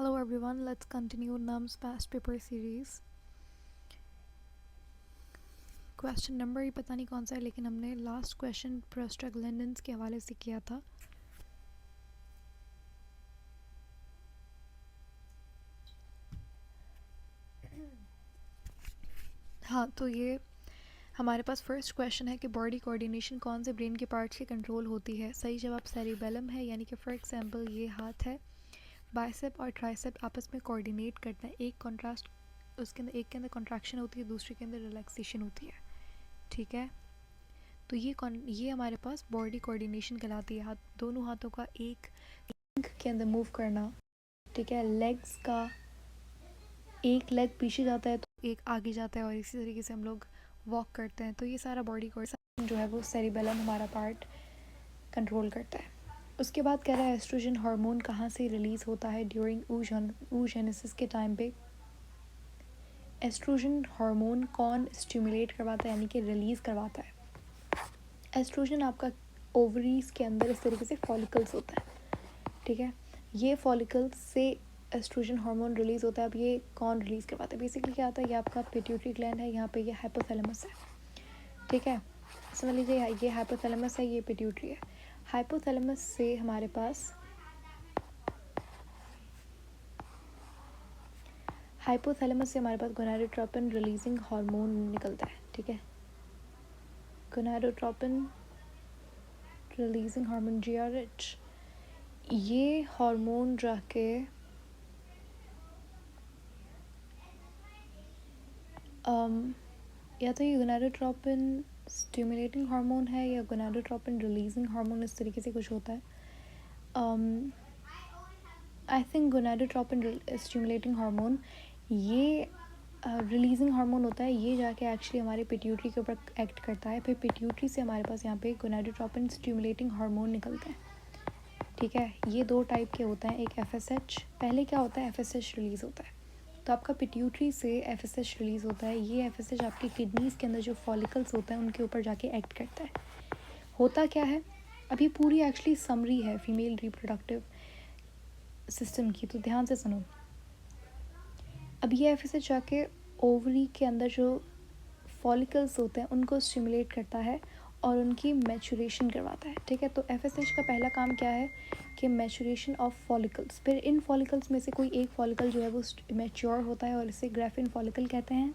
Hello everyone, let's continue NUM's past paper series. Question number ही पता नहीं कौन सा है, लेकिन हमने लास्ट क्वेश्चन प्रोस्टाग्लैंडिन्स के हवाले से किया था. हाँ, तो ये हमारे पास फर्स्ट क्वेश्चन है कि बॉडी कोऑर्डिनेशन कौन से ब्रेन के पार्ट्स की कंट्रोल होती है. सही जवाब सेरिबेलम है, यानी कि फॉर एग्जांपल ये हाथ है, बाइसेप और ट्राइसेप आपस में कोऑर्डिनेट करते हैं. एक कॉन्ट्रास्ट, उसके अंदर एक के अंदर कॉन्ट्रैक्शन होती है, दूसरे के अंदर रिलैक्सेशन होती है. ठीक है, तो ये हमारे पास बॉडी कोऑर्डिनेशन कहलाती है. दोनों हाथों का एक के अंदर मूव करना. ठीक है, लेग्स का एक लेग पीछे जाता है तो एक आगे जाता है, और इसी तरीके से हम लोग वॉक करते हैं. तो ये सारा बॉडी कोऑर्डिनेशन जो है वो सेरिबेलम हमारा पार्ट कंट्रोल करता है. उसके बाद कह रहा है एस्ट्रोजन हार्मोन कहाँ से रिलीज़ होता है ड्यूरिंग oogenesis के टाइम पे. एस्ट्रोजन हार्मोन कौन स्टिमुलेट करवाता है, यानी कि रिलीज़ करवाता है. एस्ट्रोजन आपका ओवरीज के अंदर इस तरीके से फॉलिकल्स होता है. ठीक है, ये फॉलिकल्स से एस्ट्रोजन हार्मोन रिलीज़ होता है. अब ये कौन रिलीज़ करवाता है, बेसिकली क्या आता है, ये आपका पिट्यूटरी ग्लैंड है, यहाँ पे ये हाइपोथैलेमस है. ठीक है, समझ लीजिए ये हाइपोथैलेमस है, ये पिट्यूटरी है. हाइपोथैलेमस से हमारे पास गोनाडोट्रोपिन रिलीजिंग हार्मोन निकलता है. ठीक है, गोनाडोट्रोपिन रिलीजिंग हार्मोन GRH, ये हार्मोन जाके या तो ये गोनाडोट्रोपिन स्टिमुलेटिंग हार्मोन है या गोनाडोट्रोपिन रिलीजिंग हार्मोन, इस तरीके से कुछ होता है. I think gonadotropin stimulating hormone ये रिलीजिंग हार्मोन होता है. ये जाके एक्चुअली हमारे पिट्यूटरी के ऊपर एक्ट करता है. फिर पिट्यूटरी से हमारे पास यहाँ पे गोनाडोट्रोपिन स्टिमुलेटिंग हार्मोन निकलता है. ठीक है, ये दो टाइप के होते हैं. एक FSH, पहले क्या होता है, FSH रिलीज़ होता है. तो आपका पिट्यूटरी से FSH रिलीज़ होता है. ये FSH आपकी किडनीज़ के अंदर जो फॉलिकल्स होते हैं उनके ऊपर जाके एक्ट करता है. होता क्या है, अभी पूरी एक्चुअली समरी है फीमेल रिप्रोडक्टिव सिस्टम की, तो ध्यान से सुनो. अब ये FSH जाके ओवरी के अंदर जो फॉलिकल्स होते हैं उनको स्टिमुलेट करता है और उनकी मैचुरेशन करवाता है. ठीक है, तो FSH का पहला काम क्या है कि मैचुरेशन ऑफ फॉलिकल्स. फिर इन फॉलिकल्स में से कोई एक फॉलिकल जो है वो मैच्योर होता है और इसे ग्राफिन फॉलिकल कहते हैं.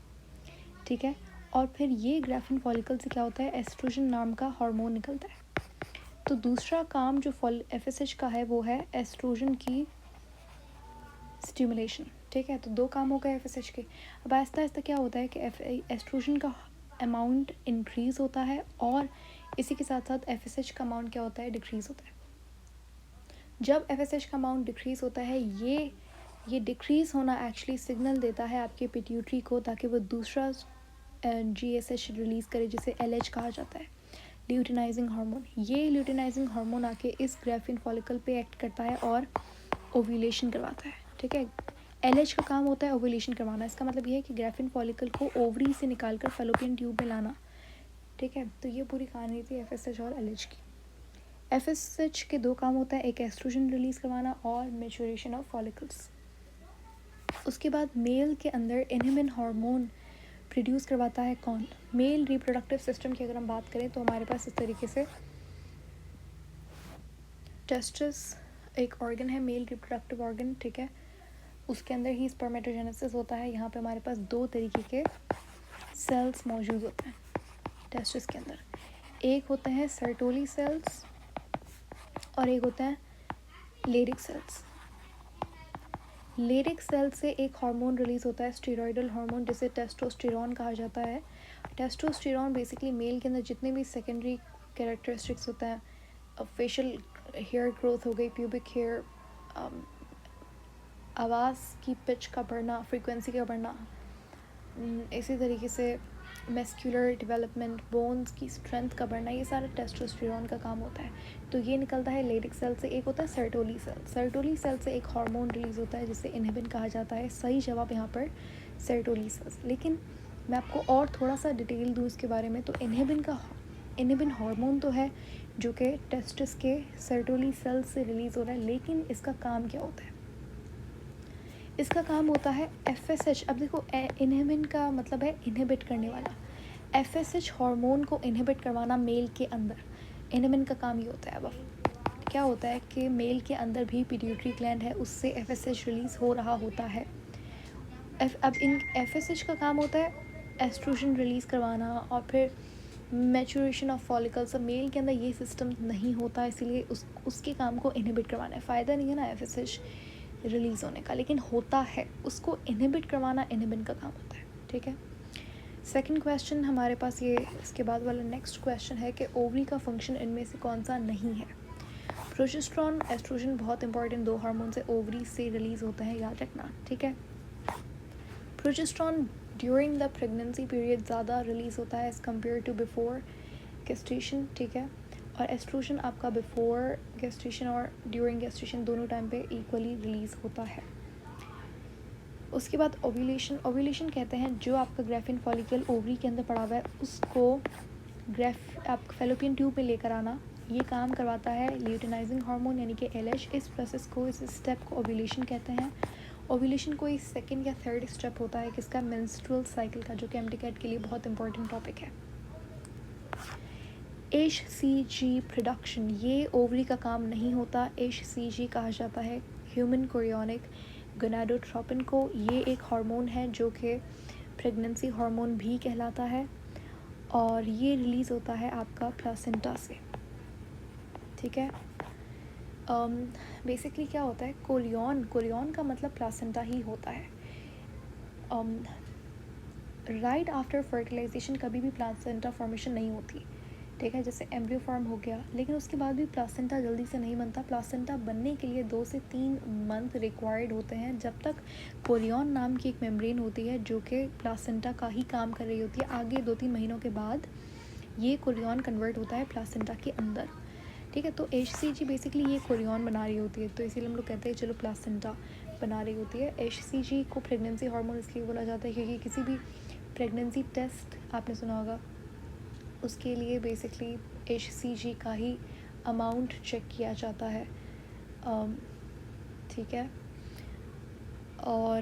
ठीक है, और फिर ये ग्राफिन फॉलिकल से क्या होता है, एस्ट्रोजन नाम का हार्मोन निकलता है. तो दूसरा काम जो FSH का है वो है एस्ट्रोजन की स्टिमुलेशन. ठीक है, तो दो काम हो गए FSH के. अब आहिस्ता आहिस्ता क्या होता है कि एस्ट्रोजन का अमाउंट इंक्रीज़ होता है और इसी के साथ साथ FSH का अमाउंट क्या होता है, डिक्रीज़ होता है. जब FSH का अमाउंट डिक्रीज़ होता है, ये डिक्रीज़ होना एक्चुअली सिग्नल देता है आपके पिट्यूटरी को, ताकि वो दूसरा GSH रिलीज़ करे, जिसे LH कहा जाता है, ल्यूटिनाइजिंग हार्मोन. ये ल्यूटिनाइजिंग हार्मोन आके इस ग्राफिन फॉलिकल पे एक्ट करता है और ओव्यूलेशन करवाता है. ठीक है, LH का काम होता है ओव्यूलेशन करवाना. इसका मतलब ये है कि ग्राफिन फॉलिकल को ओवरी से निकालकर फैलोपियन ट्यूब में लाना. ठीक है, तो ये पूरी कहानी थी FSH और LH की. FSH के दो काम होता है, एक एस्ट्रोजन रिलीज़ करवाना और मैच्योरेशन ऑफ फॉलिकल्स. उसके बाद मेल के अंदर इनहिबिन हार्मोन प्रोड्यूस करवाता है कौन, मेल रिप्रोडक्टिव सिस्टम की अगर हम बात करें तो हमारे पास इस तरीके से टेस्टिस एक ऑर्गन है, मेल रिप्रोडक्टिव ऑर्गन. ठीक है, उसके अंदर ही स्पर्मेटोजेनेसिस होता है. यहाँ पे हमारे पास दो तरीके के सेल्स मौजूद होते हैं टेस्टिस के अंदर. एक होते हैं सर्टोली सेल्स और एक होता है लेरिक सेल्स. लेरिक सेल से एक हार्मोन रिलीज़ होता है, स्टेरॉयडल हार्मोन, जिसे टेस्टोस्टेरॉन कहा जाता है. टेस्टोस्टेरॉन बेसिकली मेल के अंदर जितने भी सेकेंडरी कैरेक्टरिस्टिक्स होता है, फेशियल हेयर ग्रोथ हो गई, प्यूबिक हेयर, आवाज़ की पिच का बढ़ना, फ्रीक्वेंसी का बढ़ना, इसी तरीके से मस्कुलर डेवलपमेंट, बोन्स की स्ट्रेंथ का बढ़ना, ये सारा टेस्टोस्टेरॉन का काम होता है. तो ये निकलता है लेरिक सेल से. एक होता है सर्टोली सेल. सर्टोली सेल से एक हार्मोन रिलीज़ होता है जिसे इनहिबिन कहा जाता है. सही जवाब यहाँ पर सर्टोली सेल्स. लेकिन मैं आपको और थोड़ा सा डिटेल दूँ इसके बारे में. तो इनहिबिन हार्मोन तो है जो कि टेस्टिस के सर्टोली सेल से रिलीज़ हो रहा है, लेकिन इसका काम क्या होता है. इसका काम होता है FSH। अब देखो इनहिबिन का मतलब है इनहिबिट करने वाला, FSH हार्मोन को इनहिबिट करवाना मेल के अंदर, इनहिबिन का काम ये होता है। अब क्या होता है कि मेल के अंदर भी पिट्यूटरी ग्लैंड है, उससे FSH रिलीज़ हो रहा होता है। अब इन FSH का काम होता है एस्ट्रोजन रिलीज़ करवाना और फिर मैचुरेशन ऑफ फॉलिकल्स। अब मेल के अंदर ये सिस्टम नहीं होता, इसीलिए उसके काम को इनहिबिट करवाना है। फ़ायदा नहीं है ना FSH रिलीज़ होने का, लेकिन होता है, उसको इनहिबिट करवाना इनहिबिन का काम होता है, ठीक है। सेकंड क्वेश्चन हमारे पास ये, इसके बाद वाला नेक्स्ट क्वेश्चन है कि ओवरी का फंक्शन इनमें से कौन सा नहीं है। प्रोजेस्टेरॉन, एस्ट्रोजन बहुत इंपॉर्टेंट 2 हार्मोन से ओवरी से रिलीज़ होता है, याद रखना, ठीक है। Progesterone during the pregnancy period ज़्यादा रिलीज़ होता है as compare to before gestation, ठीक है। और एस्ट्रोजन आपका बिफोर गेस्टेशन और ड्यूरिंग गेस्टेशन दोनों टाइम पे इक्वली रिलीज़ होता है। उसके बाद ओव्यूलेशन, ओव्यूलेशन कहते हैं जो आपका ग्राफिन फॉलिकल ओवरी के अंदर पड़ा हुआ है उसको आप फैलोपियन ट्यूब में लेकर आना, ये काम करवाता है ल्यूटिनाइजिंग हार्मोन यानी कि LH। इस प्रोसेस को, इस स्टेप को ओव्यूलेशन कहते हैं। ओव्यूलेशन कोई सेकंड या थर्ड स्टेप होता है किसका, मेंस्ट्रुअल साइकिल का, जो कि MCAT के लिए बहुत इंपॉर्टेंट टॉपिक है। HCG प्रोडक्शन, ये ओवरी का काम नहीं होता। HCG कहा जाता है ह्यूमन कोरियोनिक गोनाडोट्रोपिन को। ये एक हार्मोन है जो कि प्रेगनेंसी हार्मोन भी कहलाता है और ये रिलीज़ होता है आपका प्लासेंटा से, ठीक है। बेसिकली क्या होता है, कोरियन का मतलब प्लासेंटा ही होता है। राइट आफ्टर फर्टिलाइजेशन कभी भी प्लासेंटा फॉर्मेशन नहीं होती, ठीक है, जैसे एम्ब्रियो फॉर्म हो गया, लेकिन उसके बाद भी प्लासेंटा जल्दी से नहीं बनता। प्लासेंटा बनने के लिए 2 से 3 मंथ रिक्वायर्ड होते हैं, जब तक कोरियन नाम की एक मेम्ब्रेन होती है जो कि प्लासेंटा का ही काम कर रही होती है। आगे 2-3 महीनों के बाद ये कोरियन कन्वर्ट होता है प्लासेंटा के अंदर, ठीक है। तो HCG बेसिकली ये कोरियन बना रही होती है, तो इसीलिए हम लोग कहते हैं चलो प्लासेंटा बना रही होती है। HCG को प्रेगनेंसी हार्मोन इसलिए बोला जाता है क्योंकि किसी भी प्रेगनेंसी टेस्ट आपने सुना होगा, उसके लिए बेसिकली HCG का ही अमाउंट चेक किया जाता है, ठीक है। और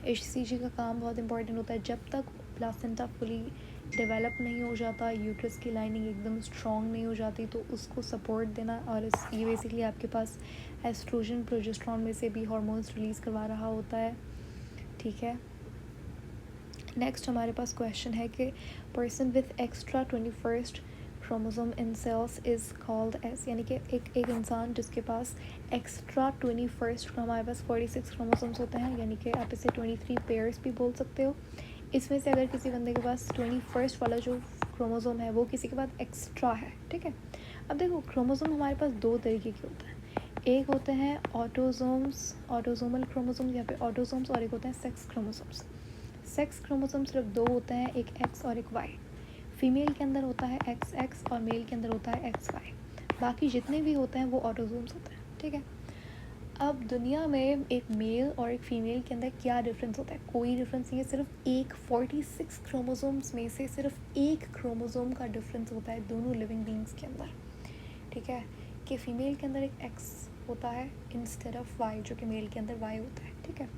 HCG का काम बहुत इंपॉर्टेंट होता है जब तक प्लासेंटा फुली डेवलप नहीं हो जाता, यूट्रस की लाइनिंग एकदम स्ट्रॉन्ग नहीं हो जाती, तो उसको सपोर्ट देना। और ये बेसिकली आपके पास एस्ट्रोजन प्रोजेस्टेरॉन में से भी हार्मोन्स रिलीज़ करवा रहा होता है, ठीक है। नेक्स्ट हमारे पास क्वेश्चन है कि person with extra 21st chromosome in cells is called as, यानी कि एक इंसान जिसके पास एक्स्ट्रा 21st, हमारे पास 46 क्रोमोसोम्स होते हैं, यानी कि आप इसे 23 पेयर्स भी बोल सकते हो। इसमें से अगर किसी बंदे के पास 21st वाला जो क्रोमोसोम है वो किसी के पास एक्स्ट्रा है, ठीक है। अब देखो क्रोमोसोम हमारे पास 2 तरीके के होते हैं, एक होते हैं ऑटोजोम्स, ऑटोजोमल क्रोमोसोम्स या फिर ऑटोसोम्स, और एक होते हैं सेक्स क्रोमोसोम्स। सेक्स क्रोमोसोम सिर्फ 2 होते हैं, एक X और एक Y। फीमेल के अंदर होता है XX और मेल के अंदर होता है XY। बाकी जितने भी होते हैं वो ऑटोजोम्स होते हैं, ठीक है। अब दुनिया में एक मेल और एक फीमेल के अंदर क्या डिफरेंस होता है, कोई डिफरेंस नहीं है, सिर्फ एक 46 क्रोमोसोम्स में से सिर्फ एक क्रोमोसोम का डिफरेंस होता है दोनों लिविंग बींग्स के अंदर, ठीक है। कि फीमेल के अंदर एक X होता है इंस्टेड ऑफ Y, जो कि मेल के अंदर Y होता है, ठीक है।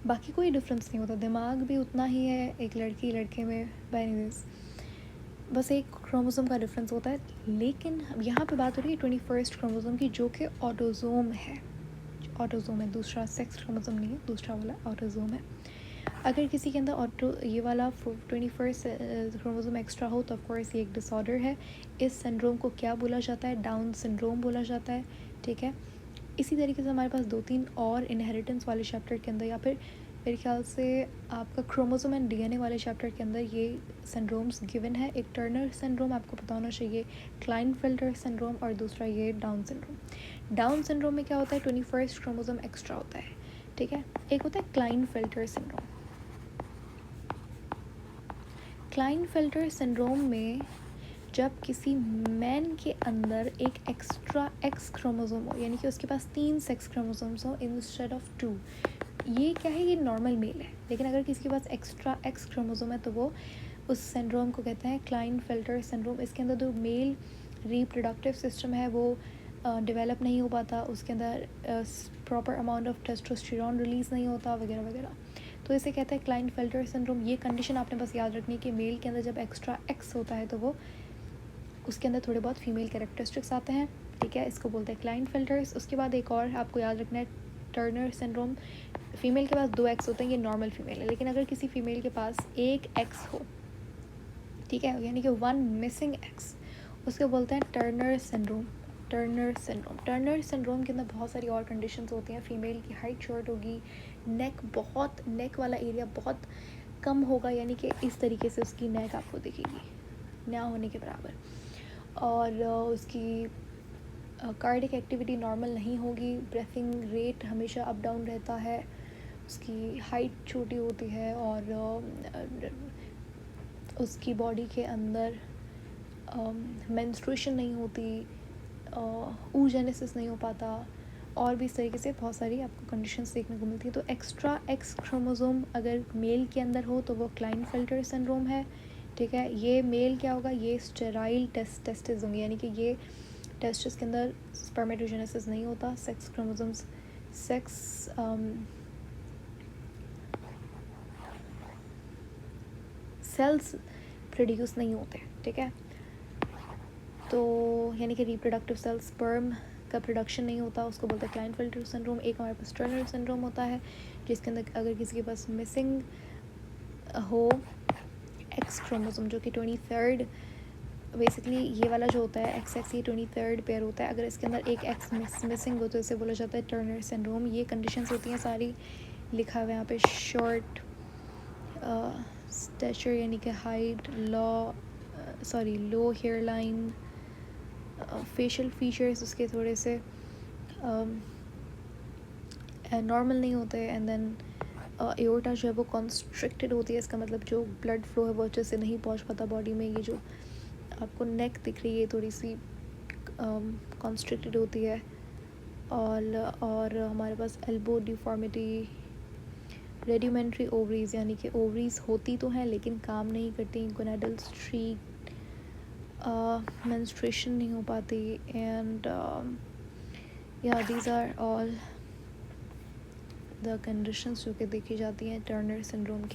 बाकी कोई डिफरेंस नहीं होता, दिमाग भी उतना ही है एक लड़की लड़के में, एनीवेज बस एक क्रोमोसोम का डिफरेंस होता है। लेकिन यहाँ पे बात हो रही है 21st क्रोमोसोम की, जो कि ऑटोजोम है, ऑटोजोम है, दूसरा सेक्स क्रोमोसोम नहीं है, दूसरा वाला ऑटोजोम है। अगर किसी के अंदर ये वाला 21st क्रोमोसोम एक्स्ट्रा हो तो ऑफकोर्स ये एक डिसऑर्डर है। इस सिंड्रोम को क्या बोला जाता है, डाउन सिंड्रोम बोला जाता है, ठीक है। इसी तरीके से हमारे पास 2-3 और इनहेरिटेंस वाले चैप्टर के अंदर, या फिर मेरे ख्याल से आपका क्रोमोसोम एंड DNA वाले चैप्टर के अंदर ये सिंड्रोम्स गिवन है। एक टर्नर सिंड्रोम आपको पता होना चाहिए, क्लाइनफेल्टर सिंड्रोम, और दूसरा ये डाउन सिंड्रोम। डाउन सिंड्रोम में क्या होता है, 21st क्रोमोसोम एक्स्ट्रा होता है, ठीक है। एक होता है क्लाइनफेल्टर सिंड्रोम। क्लाइनफेल्टर सिंड्रोम में जब किसी मैन के अंदर एक एक्स्ट्रा X क्रोमोसोम हो, यानी कि उसके पास 3 सेक्स क्रोमोसोम्स हो इंस्टेड ऑफ 2, ये क्या है, ये नॉर्मल मेल है। लेकिन अगर किसी के पास एक्स्ट्रा X क्रोमोसोम है तो वो उस सिंड्रोम को कहते हैं क्लाइनफेल्टर सिंड्रोम। इसके अंदर जो मेल रिप्रोडक्टिव सिस्टम है वो डेवलप नहीं हो पाता, उसके अंदर proper amount of testosterone release नहीं होता वगैरह वगैरह। तो इसे कहते हैं क्लाइनफेल्टर सिंड्रोम। ये कंडीशन आपने बस याद रखनी है कि मेल के अंदर जब एक्स्ट्रा एक्स होता है तो वो उसके अंदर थोड़े बहुत फीमेल कैरेक्टरिस्टिक्स आते हैं, ठीक है, इसको बोलते हैं क्लाइनफेल्टर्स। उसके बाद एक और आपको याद रखना है टर्नर सिंड्रोम। फीमेल के पास 2 एक्स होते हैं, ये नॉर्मल फीमेल है, लेकिन अगर किसी फीमेल के पास 1 एक्स हो, ठीक है, यानी कि 1 मिसिंग एक्स, उसको बोलते हैं टर्नर सिंड्रोम। टर्नर सिंड्रोम के अंदर बहुत सारी और कंडीशंस होती हैं। फीमेल की हाइट शॉर्ट होगी, नेक वाला एरिया बहुत कम होगा, यानी कि इस तरीके से उसकी नेक आपको दिखेगी ना होने के बराबर, और उसकी कार्डिक एक्टिविटी नॉर्मल नहीं होगी, ब्रेथिंग रेट हमेशा अप डाउन रहता है, उसकी हाइट छोटी होती है, और उसकी बॉडी के अंदर मेंस्ट्रुएशन नहीं होती, oogenesis नहीं हो पाता, और भी इस तरीके से बहुत सारी आपको कंडीशंस देखने को मिलती है। तो एक्स्ट्रा एक्स क्रोमोसोम अगर मेल के अंदर हो तो वो क्लाइनफेल्टर सिंड्रोम है, ठीक है। ये मेल क्या होगा, ये स्टेराइल टेस्टिस होंगे, यानी कि ये टेस्टिस के अंदर स्पर्मेटोजेनेसिस नहीं होता, सेक्स क्रोमोसोम्स सेल्स प्रोड्यूस नहीं होते, ठीक है। तो यानी कि रिप्रोडक्टिव सेल्स स्पर्म का प्रोडक्शन नहीं होता, उसको बोलते हैं क्लाइनफेल्टर सिंड्रोम। एक हमारे पास टर्नर सिंड्रोम होता है, जिसके अंदर अगर किसी के पास मिसिंग हो एक्स क्रोमोसोम, जो कि 23rd, बेसिकली ये वाला जो होता है एक्स ये 23rd पेयर होता है, अगर इसके अंदर एक एक्स मिसिंग हो तो इसे बोला जाता है टर्नर सिंड्रोम। ये कंडीशंस होती हैं सारी, लिखा हुआ है यहाँ पे, शॉर्ट स्टैचर यानी कि हाइट, लो हेयर लाइन, फेशियल फीचर्स उसके थोड़े से नॉर्मल नहीं होते, एंड देन एओर्टा जो है वो कॉन्स्ट्रिक्टेड होती है, इसका मतलब जो ब्लड फ्लो है वो अच्छे से नहीं पहुंच पाता बॉडी में। ये जो आपको नेक दिख रही है थोड़ी सी कॉन्स्ट्रिक्टेड होती है, और हमारे पास एल्बो डिफॉर्मिटी, रेडिमेंट्री ओवरीज, यानी कि ओवरीज होती तो हैं लेकिन काम नहीं करती, गोनाडल स्ट्रीक, मेंस्ट्रुएशन नहीं हो पाती, and these are all the conditions जो कि देखी जाती हैं टर्नर सिंड्रोम के।